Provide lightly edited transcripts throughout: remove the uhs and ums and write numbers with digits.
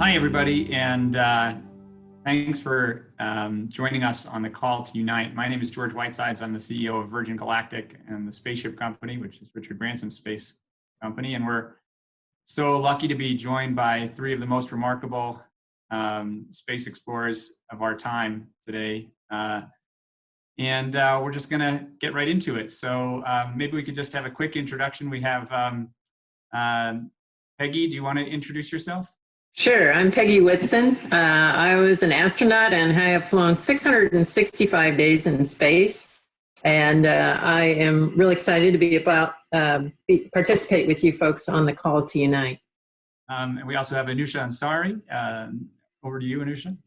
Hi, everybody, and thanks for joining us on the call to Unite. My name is George Whitesides. I'm the CEO of Virgin Galactic and the Spaceship Company, which is Richard Branson's space company. And we're so lucky to be joined by three of the most remarkable space explorers of our time today. We're just going to get right into it. So maybe we could just have a quick introduction. We have Peggy, do you want to introduce yourself? Sure, I'm Peggy Whitson. I was an astronaut and I have flown 665 days in space. And I am really excited to be participate with you folks on the call to Unite. And we also have Anusha Ansari. Over to you, Anusha.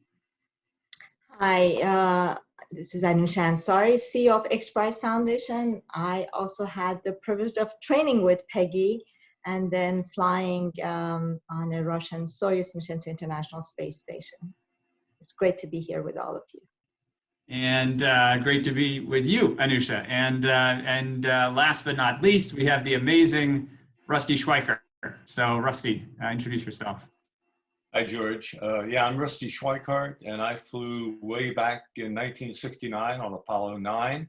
Hi, this is Anusha Ansari, CEO of X Prize Foundation. I also had the privilege of training with Peggy and then flying on a Russian Soyuz mission to International Space Station. It's great to be here with all of you. And great to be with you, Anusha. And last but not least, we have the amazing Rusty Schweickart. So Rusty, introduce yourself. Hi, George. Yeah, I'm Rusty Schweickart, and I flew way back in 1969 on Apollo 9.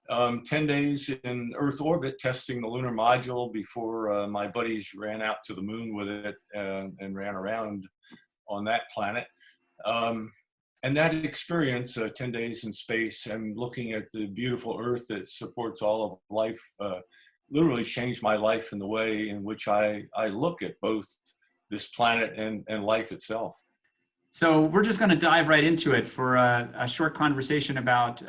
10 days in Earth orbit testing the lunar module before my buddies ran out to the moon with it and ran around on that planet. And that experience, 10 days in space and looking at the beautiful Earth that supports all of life, literally changed my life in the way in which I look at both this planet and life itself. So we're just going to dive right into it for a short conversation about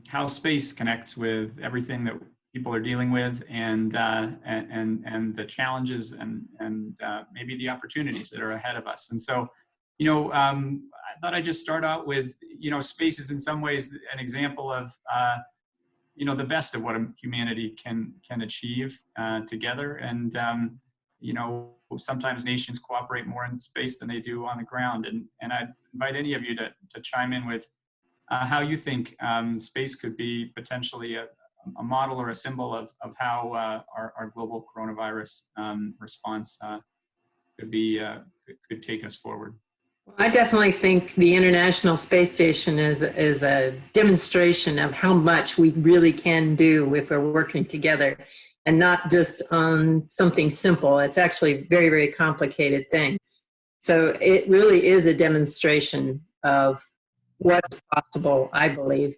how space connects with everything that people are dealing with and the challenges and maybe the opportunities that are ahead of us. And so, I thought I'd just start out with, space is in some ways an example of, the best of what humanity can achieve together. And, sometimes nations cooperate more in space than they do on the ground. And I'd invite any of you to chime in with how you think space could be potentially a model or a symbol of how our global coronavirus response could take us forward. I definitely think the International Space Station is a demonstration of how much we really can do if we're working together and not just on something simple. It's actually a very, very complicated thing. So it really is a demonstration of what's possible, I believe.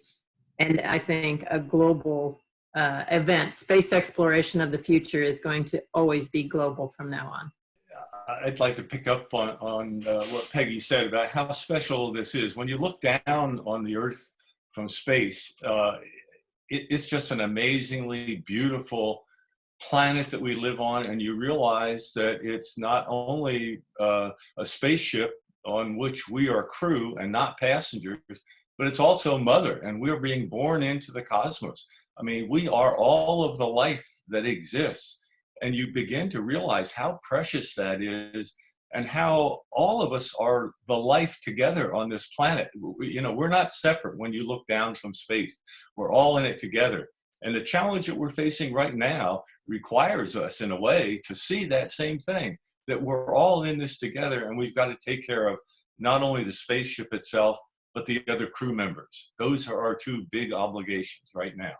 And I think a global event, space exploration of the future, is going to always be global from now on. I'd like to pick up on what Peggy said about how special this is. When you look down on the Earth from space, it's just an amazingly beautiful planet that we live on, and you realize that it's not only a spaceship on which we are crew and not passengers, but it's also mother, and we're being born into the cosmos. I mean, we are all of the life that exists. And you begin to realize how precious that is and how all of us are the life together on this planet. We're not separate when you look down from space. We're all in it together. And the challenge that we're facing right now requires us, in a way, to see that same thing, that we're all in this together and we've got to take care of not only the spaceship itself, but the other crew members. Those are our two big obligations right now.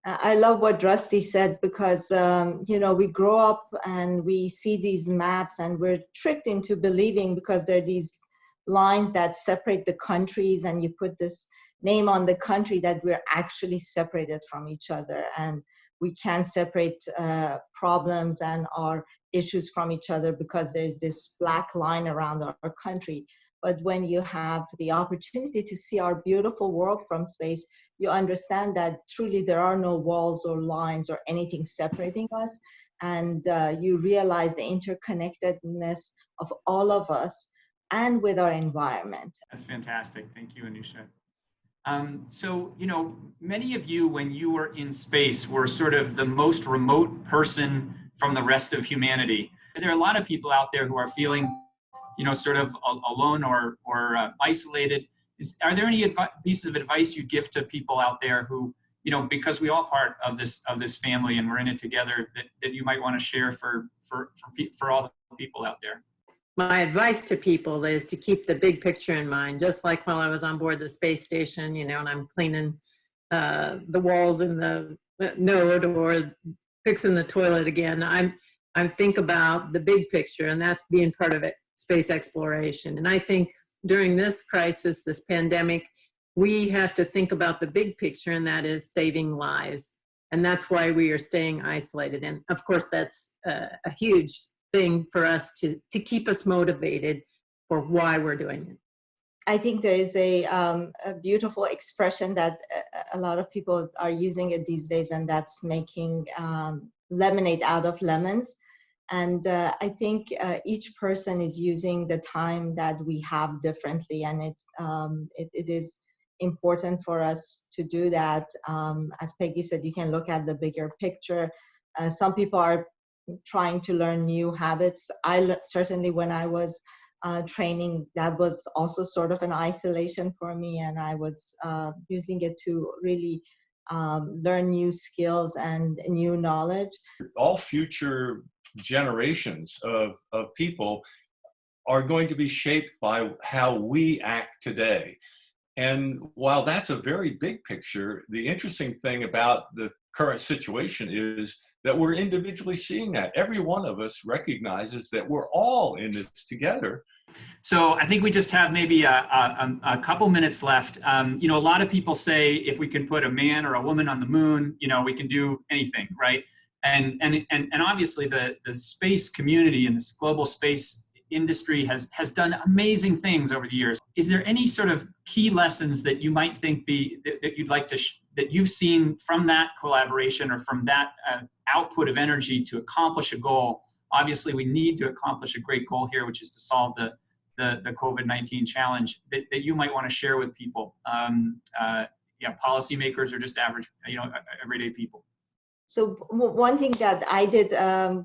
I love what Rusty said because, we grow up and we see these maps and we're tricked into believing because there are these lines that separate the countries and you put this name on the country that we're actually separated from each other and we can't separate problems and our issues from each other because there's this black line around our country. But when you have the opportunity to see our beautiful world from space, you understand that truly there are no walls or lines or anything separating us. And you realize the interconnectedness of all of us and with our environment. That's fantastic. Thank you, Anusha. So, many of you, when you were in space, were sort of the most remote person from the rest of humanity. There are a lot of people out there who are feeling sort of alone or isolated. Are there any pieces of advice you give to people out there who, because we all part of this family and we're in it together, that you might want to share for all the people out there? my advice to people is to keep the big picture in mind, just like while I was on board the space station, you know, and I'm cleaning the walls in the node or fixing the toilet again. I think about the big picture, and that's being part of it, space exploration. And I think during this crisis, this pandemic, we have to think about the big picture, and that is saving lives. And that's why we are staying isolated. And of course, that's a huge thing for us to keep us motivated for why we're doing it. I think there is a beautiful expression that a lot of people are using it these days, and that's making lemonade out of lemons. And I think each person is using the time that we have differently, and it is important for us to do that. As Peggy said, you can look at the bigger picture. Some people are trying to learn new habits. Certainly when I was training, that was also sort of an isolation for me, and I was using it to really learn new skills and new knowledge. All future generations of people are going to be shaped by how we act today. And while that's a very big picture, the interesting thing about the current situation is that we're individually seeing that. Every one of us recognizes that we're all in this together. So I think we just have maybe a couple minutes left. You know, a lot of people say if we can put a man or a woman on the moon, you know, we can do anything, right? And obviously the space community and this global space industry has done amazing things over the years. Is there any sort of key lessons that you might think that you'd like to that you've seen from that collaboration or from that output of energy to accomplish a goal? Obviously, we need to accomplish a great goal here, which is to solve the COVID-19 challenge that you might want to share with people, policymakers or just average, everyday people. So one thing that I did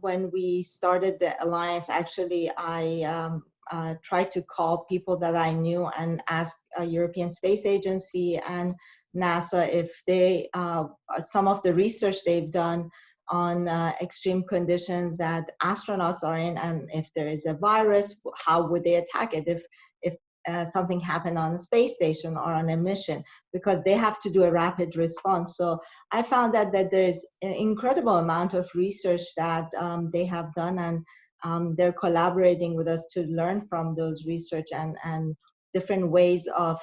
when we started the Alliance, actually, I tried to call people that I knew and ask a European Space Agency and NASA if they, some of the research they've done on extreme conditions that astronauts are in, and if there is a virus, how would they attack it if something happened on a space station or on a mission, because they have to do a rapid response. So I found that there's an incredible amount of research that they have done, and they're collaborating with us to learn from those research and different ways of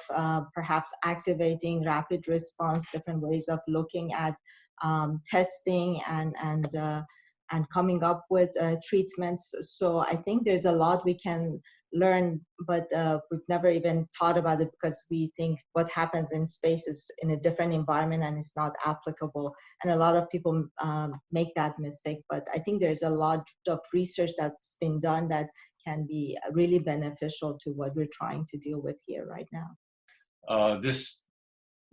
perhaps activating rapid response, different ways of looking at testing and coming up with treatments. So I think there's a lot we can learn, but we've never even thought about it because we think what happens in space is in a different environment and it's not applicable. And a lot of people make that mistake, but I think there's a lot of research that's been done that can be really beneficial to what we're trying to deal with here right now. This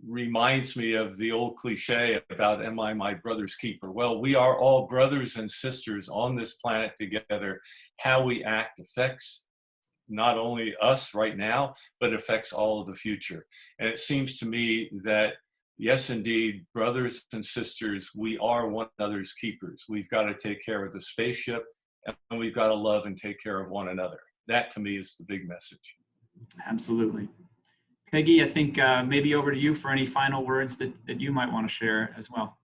reminds me of the old cliche about, am I my brother's keeper? Well, we are all brothers and sisters on this planet together. How we act affects not only us right now, but affects all of the future. And it seems to me that, yes, indeed, brothers and sisters, we are one another's keepers. We've got to take care of the spaceship, and we've got to love and take care of one another. That, to me, is the big message. Absolutely. Peggy, I think maybe over to you for any final words that you might want to share as well.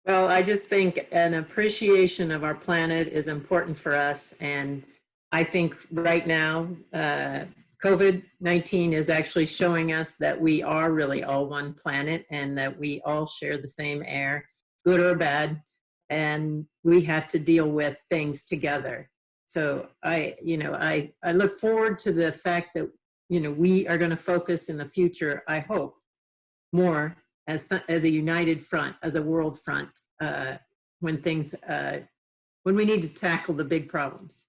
Well, I just think an appreciation of our planet is important for us. And I think right now, COVID-19 is actually showing us that we are really all one planet and that we all share the same air, good or bad, and we have to deal with things together. So I look forward to the fact that, we are going to focus in the future, I hope, more as a united front, as a world front, when we need to tackle the big problems.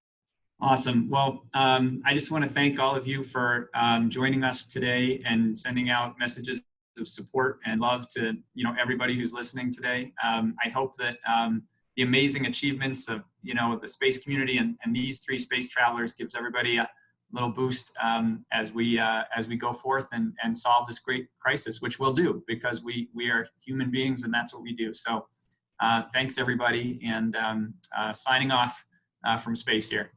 Awesome. Well, I just want to thank all of you for joining us today and sending out messages of support and love to everybody who's listening today. I hope that the amazing achievements of the space community and these three space travelers gives everybody a little boost as we go forth and solve this great crisis, which we'll do because we are human beings and that's what we do. So thanks everybody, and signing off from space here.